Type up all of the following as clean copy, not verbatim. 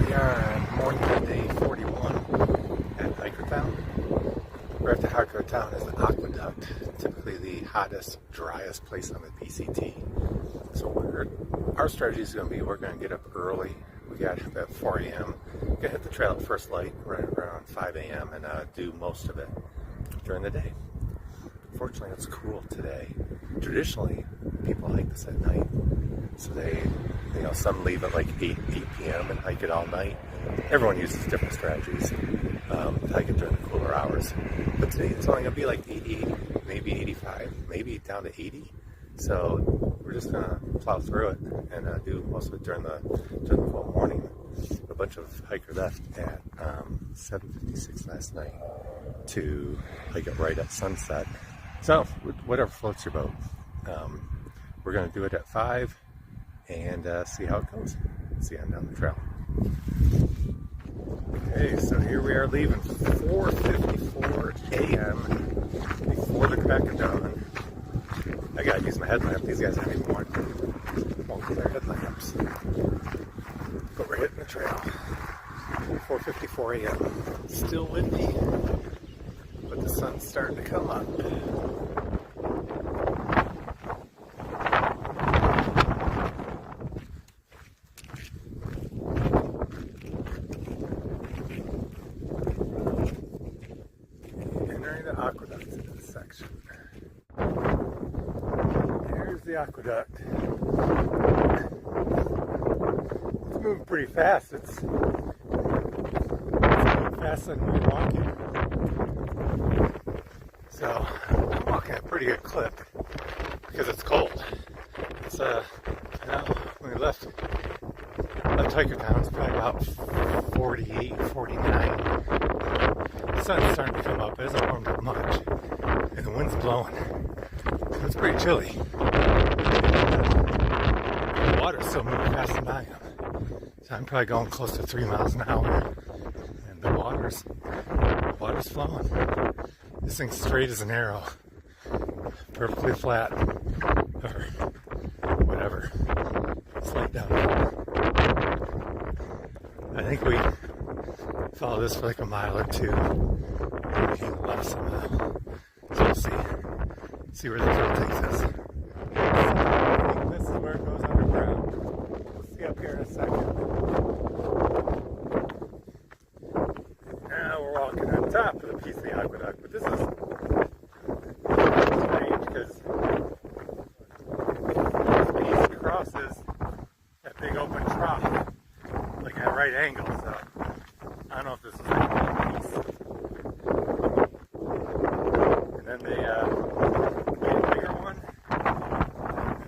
We are on morning of day 41 at Hikertown. Right after Hikertown is the Aqueduct, typically the hottest, driest place on the PCT. So our strategy is going to be we're going to get up early. We got up at 4 a.m. We're going to hit the trail at first light right around 5 a.m. and do most of it during the day. Fortunately, it's cool today. Traditionally, people hike this at night. So some leave at like 8 p.m. and hike it all night. Everyone uses different strategies to hike it during the cooler hours. But today it's only going to be like 80, maybe 85, maybe down to 80. So we're just going to plow through it and do most of it during the cool morning. A bunch of hikers left at 7:56 last night to hike it right at sunset. So whatever floats your boat. We're going to do it at 5 and see how it goes. See you on down the trail. Okay, so here we are leaving 4:54 a.m. before the crack of dawn. I gotta use my headlamp. These guys have even won't use their headlamps. But we're hitting the trail. 4:54 a.m. Still windy, but the sun's starting to come up. The Aqueduct section. Here's the Aqueduct. It's moving pretty fast. It's moving faster than we're walking. So I'm walking at a pretty good clip because it's cold. It's when we left Hikertown, it's probably about 48, 49. The sun's starting to come up. It hasn't warmed up much, and the wind's blowing, so it's pretty chilly. The water's still moving faster than I am, so I'm probably going close to 3 miles an hour, and the water's flowing. This thing's straight as an arrow, perfectly flat, or whatever. Slide down. I think we follow this for like a mile or two. Maybe less a mile. So we'll see where the trail takes us. I think this is where it goes underground. We'll see up here in a second. Now we're walking on top of the PCT Aqueduct, but this is strange because the east crosses that big open trough, like at a right angle. So I don't know if this is like one piece. And then the bigger one,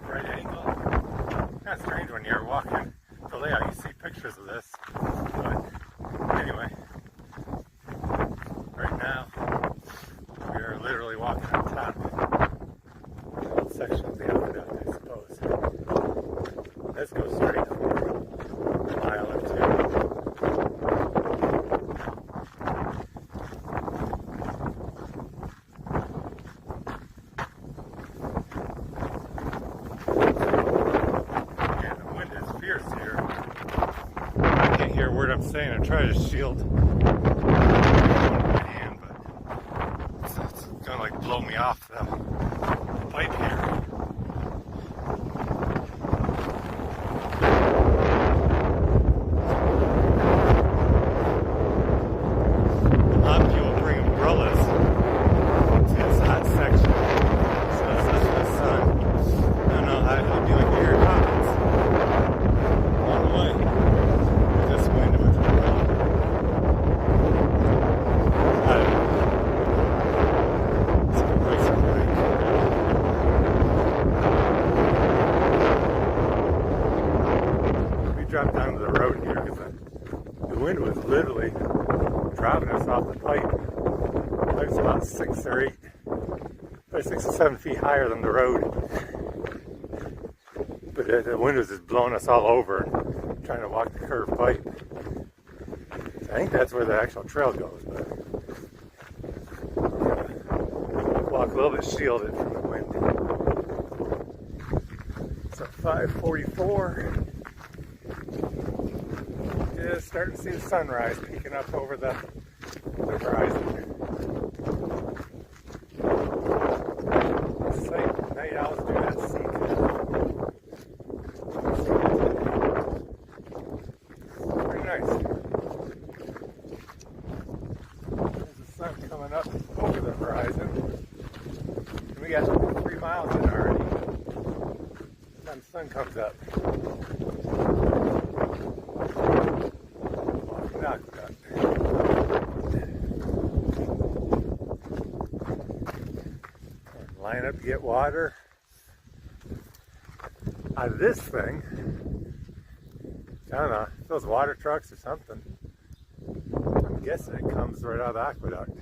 right angle. Kind of strange when you're walking the layout. You see pictures of this. But anyway, right now, we are literally walking on top of a section of the Aqueduct, I suppose. Let's go straight for a mile or two. Word I'm saying. I'm trying to shield my hand, but it's gonna like blow me off the pipe here. A lot of people bring umbrellas to this hot section, so it's just the sun. I don't know how it'll be like air pockets along the way. This wind with the we dropped down to the road here because the wind was literally driving us off the pipe. It was about 6 or 7 feet higher than the road. But the wind was just blowing us all over, trying to walk the curved pipe. So I think that's where the actual trail goes, but we're gonna walk a little bit shielded from the wind. So 5:44. Just starting to see the sunrise peeking up over the horizon. It's like night owls do that seat. Very nice. There's the sun coming up over the horizon. And we got 3 miles in already. By the sun comes up. Aqueduct. Line up to get water out of this thing. I don't know, those water trucks or something. I'm guessing it comes right out of the aqueduct.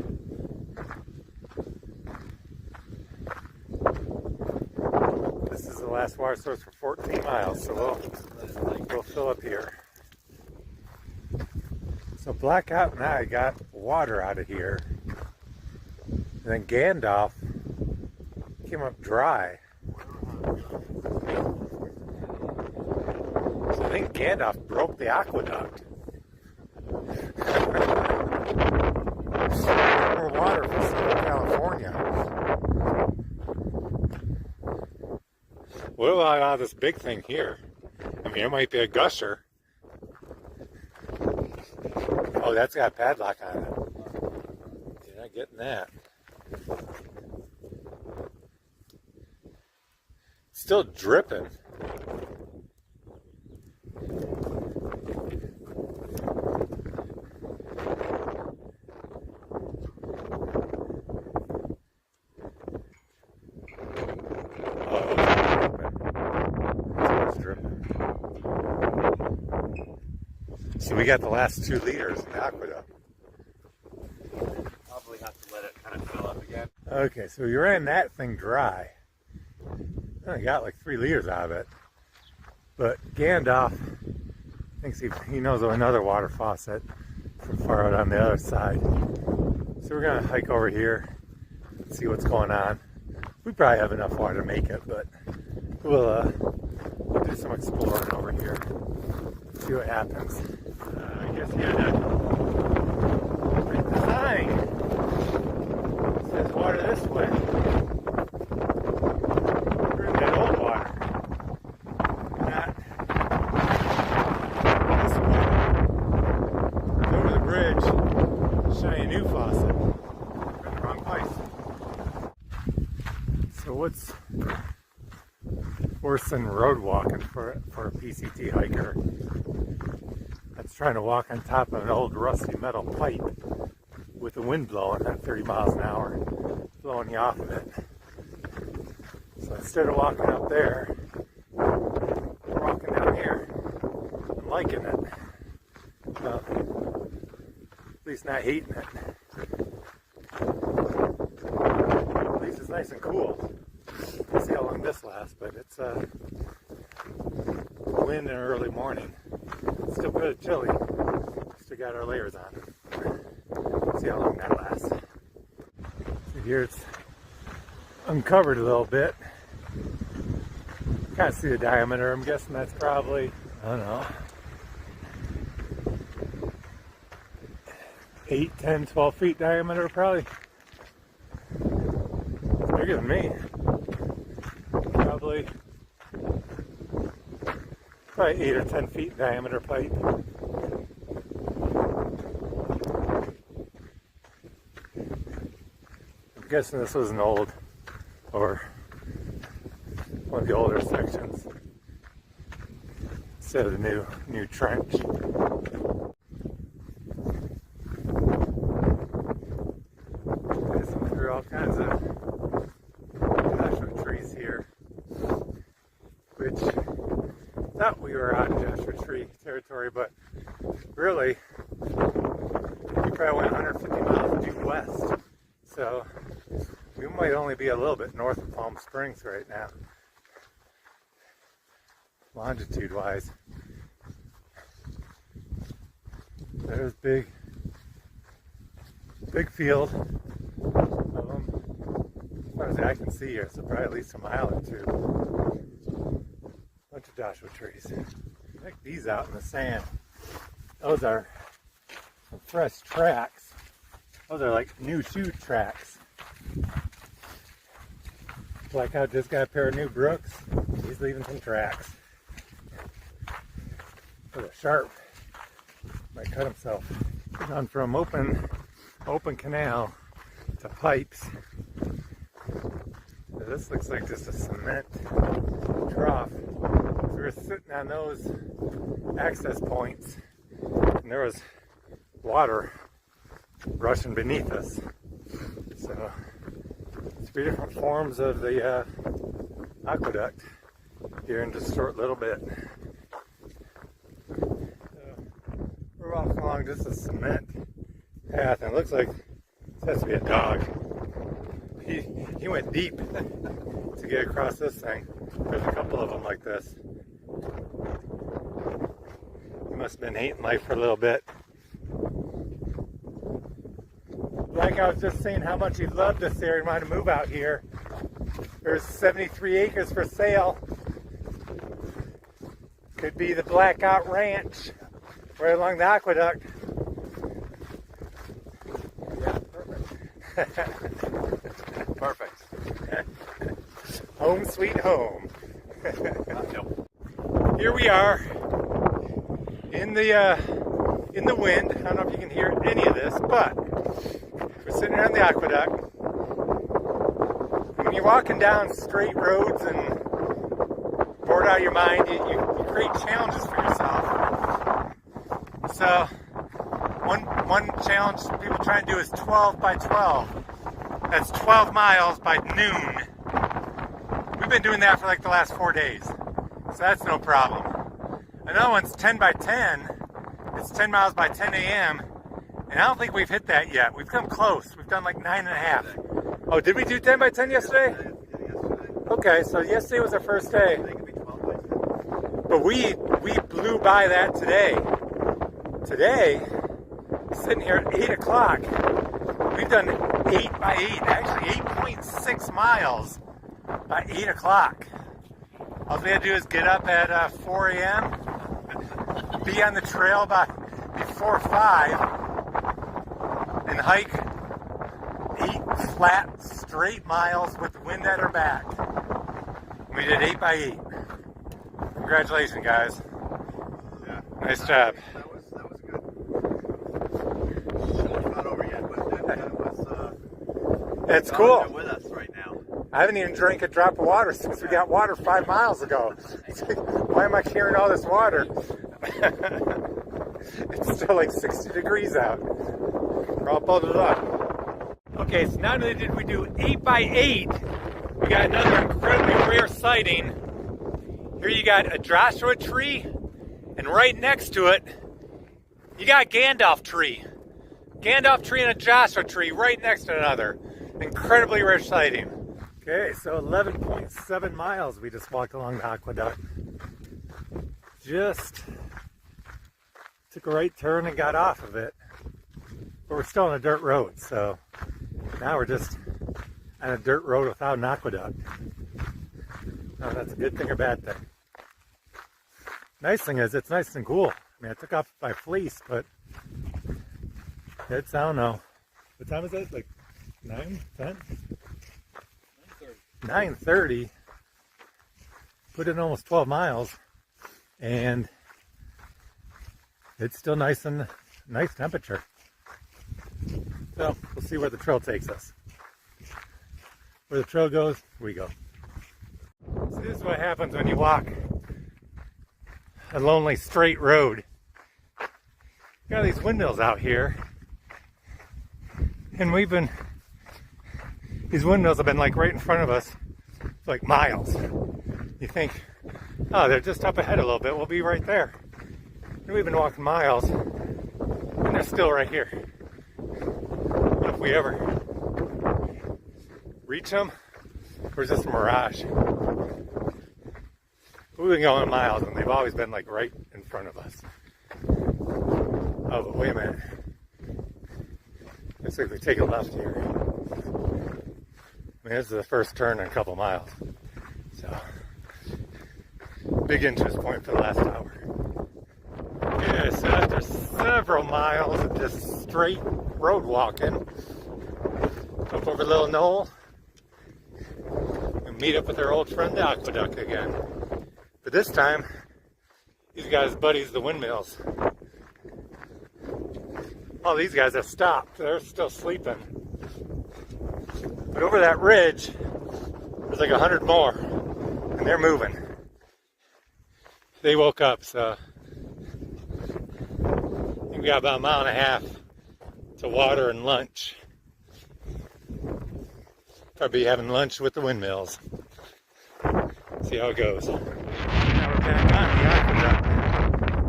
This is the last water source for 14 miles, so we'll fill up here. So Blackout and I got water out of here, and then Gandalf came up dry. So I think Gandalf broke the aqueduct. More water for Southern California. What about this big thing here? I mean, it might be a gusher. Oh, that's got a padlock on it. You're not getting that. Still dripping. So we got the last 2 liters in the aqueduct. Probably have to let it kind of fill up again. Okay, so we ran that thing dry. I got like 3 liters out of it. But Gandalf thinks he knows of another water faucet from far out on the other side. So we're gonna hike over here and see what's going on. We probably have enough water to make it, but we'll do some exploring over here. See what happens. I guess you had to read the sign. It says water this way. We're in that old water. Not this way. It's over the bridge. Shiny new faucet. We're in the wrong place. So what's worse than road walking for a PCT hiker? That's trying to walk on top of an old rusty metal pipe with the wind blowing at 30 miles an hour, blowing you off of it. So instead of walking up there, we're walking down here. I'm liking it. Well, at least not hating it. At least it's nice and cool. We'll see how long this lasts, but it's wind in early morning. Still kind of chilly. Still got our layers on. See how long that lasts. So here it's uncovered a little bit. Can't see the diameter. I'm guessing that's probably, I don't know, 8, 10, 12 feet diameter probably. It's bigger than me. Probably 8 or 10 feet diameter pipe. I'm guessing this was an old, or one of the older sections instead of the new trench. Passing through all kinds of Joshua trees here, which thought we were on Joshua tree territory, but really we probably went 150 miles due west, so we might only be a little bit north of Palm Springs right now, longitude wise. There's big field of them. As far as I can see here, so probably at least a mile or 2. Bunch of Joshua trees. Check these out in the sand. Those are some fresh tracks. Those are like new shoe tracks. Blackout just got a pair of new Brooks. He's leaving some tracks. Those are sharp. Might cut himself. He's gone from open canal to pipes. So this looks like just a cement trough. So we're sitting on those access points, and there was water rushing beneath us. So 3 different forms of the aqueduct here in just a short little bit. We're walking along just a cement path, and it looks like this has to be a dog. He went deep to get across this thing. There's a couple of them like this. He must have been hating life for a little bit. Like I was just saying how much he loved this area and wanted to move out here. There's 73 acres for sale. Could be the Blackout Ranch right along the aqueduct. Yeah, perfect. Perfect. Home sweet home. Here we are in the wind. I don't know if you can hear any of this, but we're sitting here on the aqueduct. When you're walking down straight roads and bored out of your mind, you create challenges for yourself. So one challenge people try and do is 12 by 12. That's 12 miles by noon. We've been doing that for like the last 4 days. So that's no problem. Another one's 10 by 10. It's 10 miles by 10 a.m. And I don't think we've hit that yet. We've come close. We've done like 9.5. Oh, did we do 10 by 10 yesterday? Okay, so yesterday was our first day. But we blew by that today. Today, sitting here at 8 o'clock, we've done 8 by 8, actually 8.6 miles by 8 o'clock. All we had to do is get up at 4 a.m., be on the trail before 5, and hike 8 flat, straight miles with the wind at our back. We did 8 by 8. Congratulations, guys. Yeah. Nice job. That was good. It's not over yet, but that was It's cool. with us right now. I haven't even drank a drop of water since we got water 5 miles ago. It's like, why am I carrying all this water? It's still like 60 degrees out. We're all bundled up. Okay, so not only did we do 8 by 8, we got another incredibly rare sighting. Here you got a Joshua tree, and right next to it, you got a Gandalf tree. Gandalf tree and a Joshua tree right next to another. Incredibly rare sighting. Okay, so 11.7 miles we just walked along the aqueduct. Just took a right turn and got off of it. But we're still on a dirt road, so now we're just on a dirt road without an aqueduct. Now that's a good thing or bad thing. Nice thing is it's nice and cool. I mean, I took off my fleece, but it's, I don't know. What time is it? Like 9, 10? 9:30. Put in almost 12 miles, and it's still nice temperature. So we'll see where the trail takes us. Where the trail goes, we go. So this is what happens when you walk a lonely straight road. You got these windmills out here, and these windmills have been like right in front of us for like miles. You think, oh, they're just up ahead a little bit, we'll be right there. And we've been walking miles, and they're still right here. What if we ever reach them, or is this a mirage? We've been going miles, and they've always been like right in front of us. Oh, but wait a minute. Looks like we take a left here. I mean, this is the first turn in a couple miles. So, big interest point for the last hour. Just So after several miles of just straight road walking, up over a little knoll, we meet up with our old friend the Aqueduct again. But this time, these guys' buddies, the windmills. All these guys have stopped. They're still sleeping. But over that ridge, there's like 100 more, and they're moving. They woke up, so I think we got about a mile and a half to water and lunch. Probably having lunch with the windmills. See how it goes. Now we're back on the aqueduct.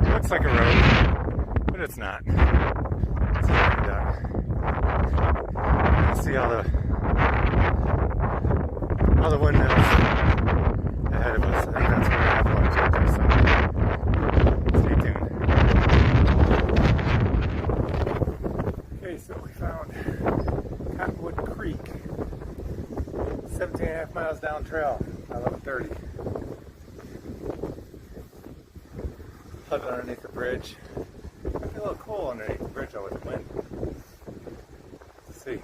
It looks like a road, but it's not. It's an aqueduct. You can see all the windmills ahead of us. I think that's where we have lunch after, so stay tuned. Okay, so we found Cottonwood Creek, 17.5 miles down trail, 11:30. Plug underneath the bridge. Might be a little cool underneath the bridge though with the wind. Let's see.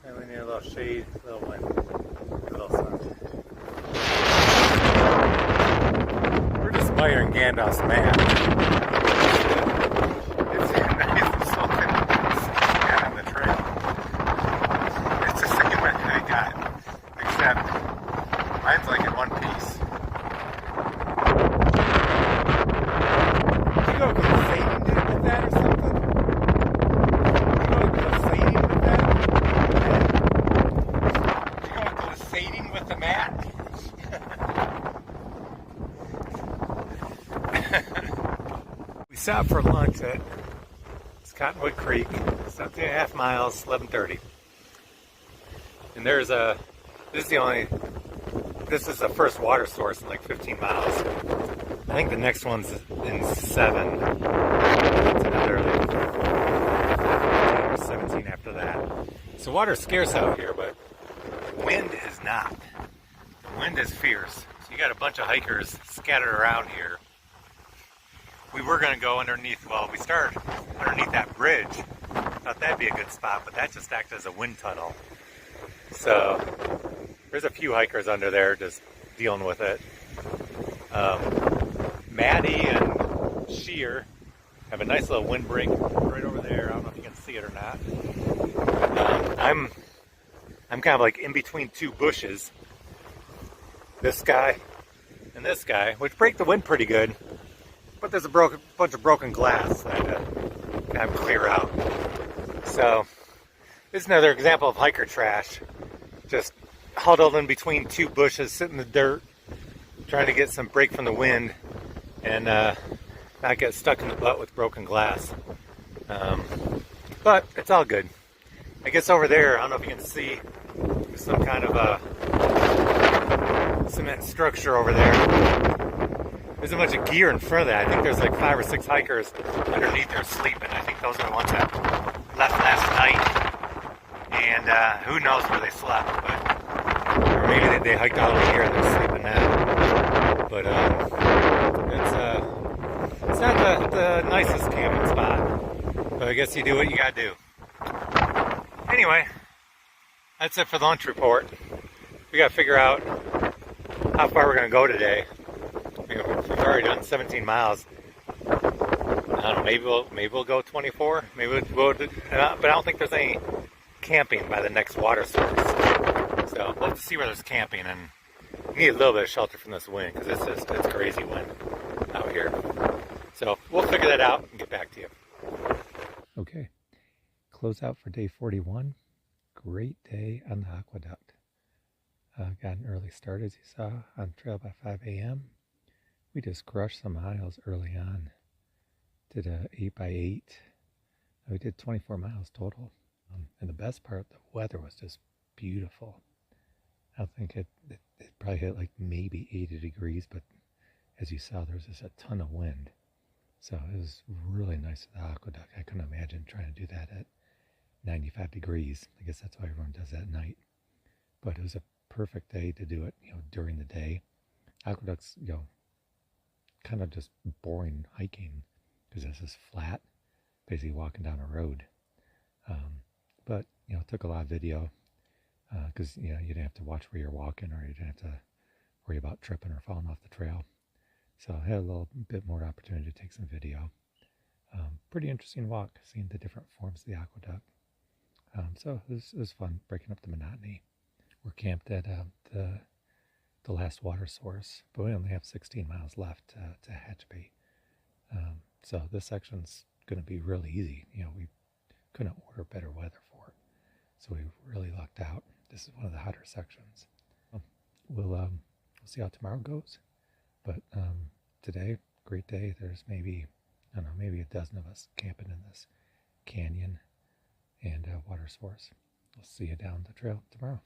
And we need a little shade, a little wind, a little sun. We're just admiring Gandalf's map. It's nice and soaking sand on the trail. It's the same one I got, except mine's like in one piece. Did you go glissading with that or something? Did you go glissading with that? Did you go glissading with the mat? We stopped for lunch at Cottonwood Creek, 17.5 miles, 11:30. And there's this is the first water source in like 15 miles. I think the next one's in 7. It's another like 15 or 17 after that. So water's scarce out here, but wind is not. The wind is fierce. So you got a bunch of hikers scattered around here. We were going to go underneath, well, we started underneath that bridge. Thought that'd be a good spot, but that just acted as a wind tunnel. So there's a few hikers under there just dealing with it. Maddie and Sheer have a nice little windbreak right over there. I don't know if you can see it or not. I'm kind of like in between two bushes. This guy and this guy, which break the wind pretty good. But there's a bunch of broken glass that I had to kind of clear out. So this is another example of hiker trash. Just huddled in between two bushes, sitting in the dirt, trying to get some break from the wind and not get stuck in the butt with broken glass. But it's all good. I guess over there, I don't know if you can see, there's some kind of a cement structure over there. There's a bunch of gear in front of that. I think there's like 5 or 6 hikers underneath there sleeping. I think those are the ones that left last night. And who knows where they slept, but or maybe they hiked all the way here and they're sleeping now. But it's not the nicest camping spot. But I guess you do what you gotta do. Anyway, that's it for the lunch report. We gotta figure out how far we're gonna go today. We've already done 17 miles. I don't know, maybe we'll go 24. Maybe we'll go, but I don't think there's any camping by the next water source. So we'll have to see where there's camping, and we need a little bit of shelter from this wind because it's crazy wind out here. So we'll figure that out and get back to you. Okay, close out for day 41. Great day on the Aqueduct. Got an early start, as you saw, on trail by 5 a.m. We just crushed some miles early on. Did a 8x8. We did 24 miles total. And the best part, the weather was just beautiful. I think it probably hit like maybe 80 degrees, but as you saw, there was just a ton of wind. So it was really nice at the Aqueduct. I couldn't imagine trying to do that at 95 degrees. I guess that's why everyone does that at night. But it was a perfect day to do it, during the day. Aqueduct's, kind of just boring hiking because this is flat, basically walking down a road. But it took a lot of video because you didn't have to watch where you're walking, or you didn't have to worry about tripping or falling off the trail. So I had a little bit more opportunity to take some video. Pretty interesting walk, seeing the different forms of the aqueduct. So it was fun breaking up the monotony. We're camped at the last water source, but we only have 16 miles left to Hatchbait. So this section's going to be really easy. We couldn't order better weather for it, so we really lucked out. This is one of the hotter sections. We'll see how tomorrow goes, but today, great day. There's maybe a dozen of us camping in this canyon and water source. We'll see you down the trail tomorrow.